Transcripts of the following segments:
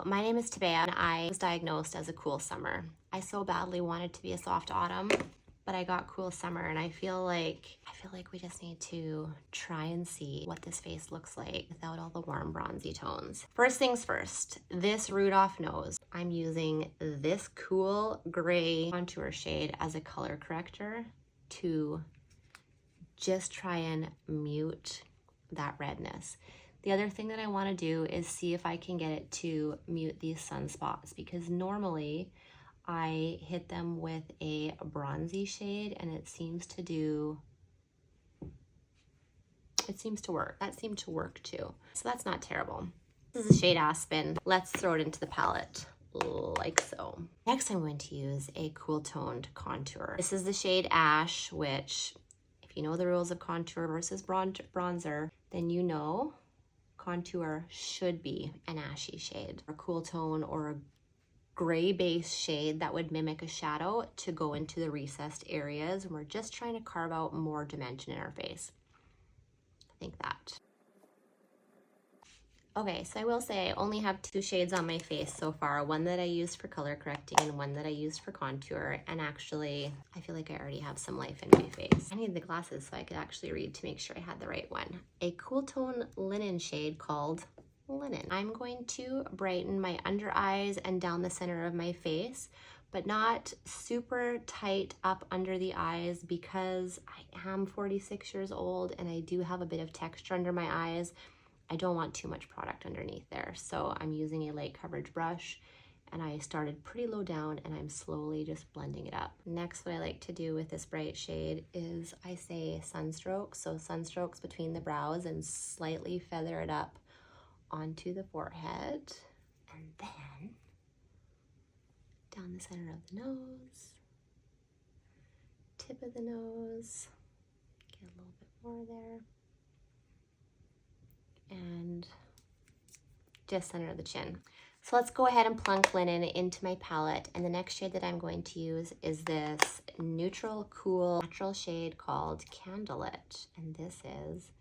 My name is Tabea and I was diagnosed as a cool summer. I so badly wanted to be a soft autumn, but I got cool summer, and I feel like we just need to try and see what this face looks like without all the warm bronzy tones. First things first, this Rudolph nose. I'm using this cool gray contour shade as a color corrector to just try and mute that redness. The other thing that I want to do is see if I can get it to mute these sunspots, because normally I hit them with a bronzy shade and it seems to work. That seemed to work too. So that's not terrible. This is the shade Aspen. Let's throw it into the palette like so. Next, I'm going to use a cool toned contour. This is the shade Ash, which if you know the rules of contour versus bronzer, then you know contour should be an ashy shade, a cool tone or a gray base shade that would mimic a shadow to go into the recessed areas. And we're just trying to carve out more dimension in our face. I think that. Okay, so I will say I only have 2 shades on my face so far, one that I used for color correcting and one that I used for contour. And actually, I feel like I already have some life in my face. I need the glasses so I could actually read to make sure I had the right one. A cool tone linen shade called Linen. I'm going to brighten my under eyes and down the center of my face, but not super tight up under the eyes, because I am 46 years old and I do have a bit of texture under my eyes. I don't want too much product underneath there. So I'm using a light coverage brush, and I started pretty low down and I'm slowly just blending it up. Next, what I like to do with this bright shade is I say sunstrokes. So sunstrokes between the brows and slightly feather it up onto the forehead. And then down the center of the nose, tip of the nose, get a little bit more there. And just center of the chin. So let's go ahead and plunk Linen into my palette. And the next shade that I'm going to use is this neutral, cool, natural shade called Candlelit. And this is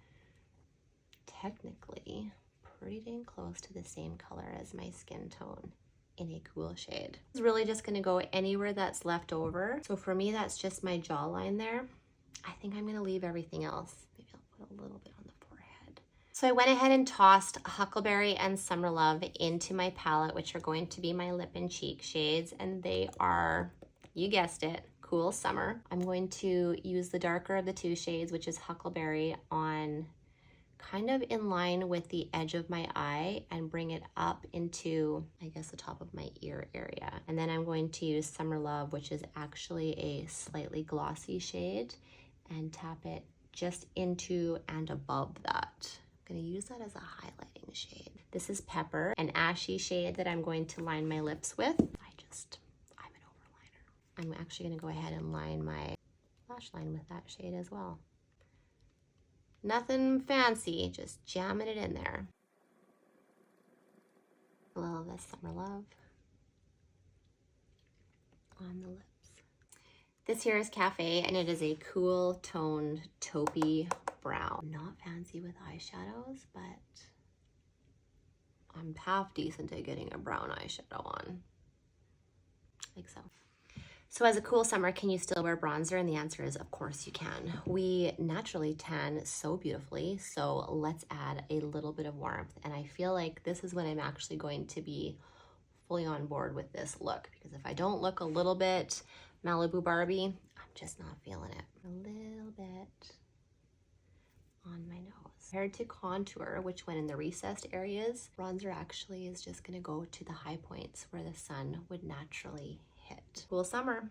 technically pretty dang close to the same color as my skin tone in a cool shade. It's really just gonna go anywhere that's left over. So for me, that's just my jawline there. I think I'm gonna leave everything else. Maybe I'll put a little bit on the forehead. So I went ahead and tossed Huckleberry and Summer Love into my palette, which are going to be my lip and cheek shades. And they are, you guessed it, cool summer. I'm going to use the darker of the 2 shades, which is Huckleberry, on kind of in line with the edge of my eye and bring it up into, I guess, the top of my ear area. And then I'm going to use Summer Love, which is actually a slightly glossy shade, and tap it just into and above that. I'm gonna use that as a highlighting shade. This is Pepper, an ashy shade that I'm going to line my lips with. I'm an overliner. I'm actually gonna go ahead and line my lash line with that shade as well. Nothing fancy, just jamming it in there. A little of this Summer Love on the lips. This here is Cafe, and it is a cool toned taupey brown. Not fancy with eyeshadows, but I'm half decent at getting a brown eyeshadow on. Like so. So as a cool summer, can you still wear bronzer? And the answer is, of course you can. We naturally tan so beautifully, so let's add a little bit of warmth. And I feel like this is when I'm actually going to be fully on board with this look, because if I don't look a little bit Malibu Barbie, I'm just not feeling it. A little bit on my nose. Compared to contour, which went in the recessed areas, bronzer actually is just gonna go to the high points where the sun would naturally hit. Cool summer.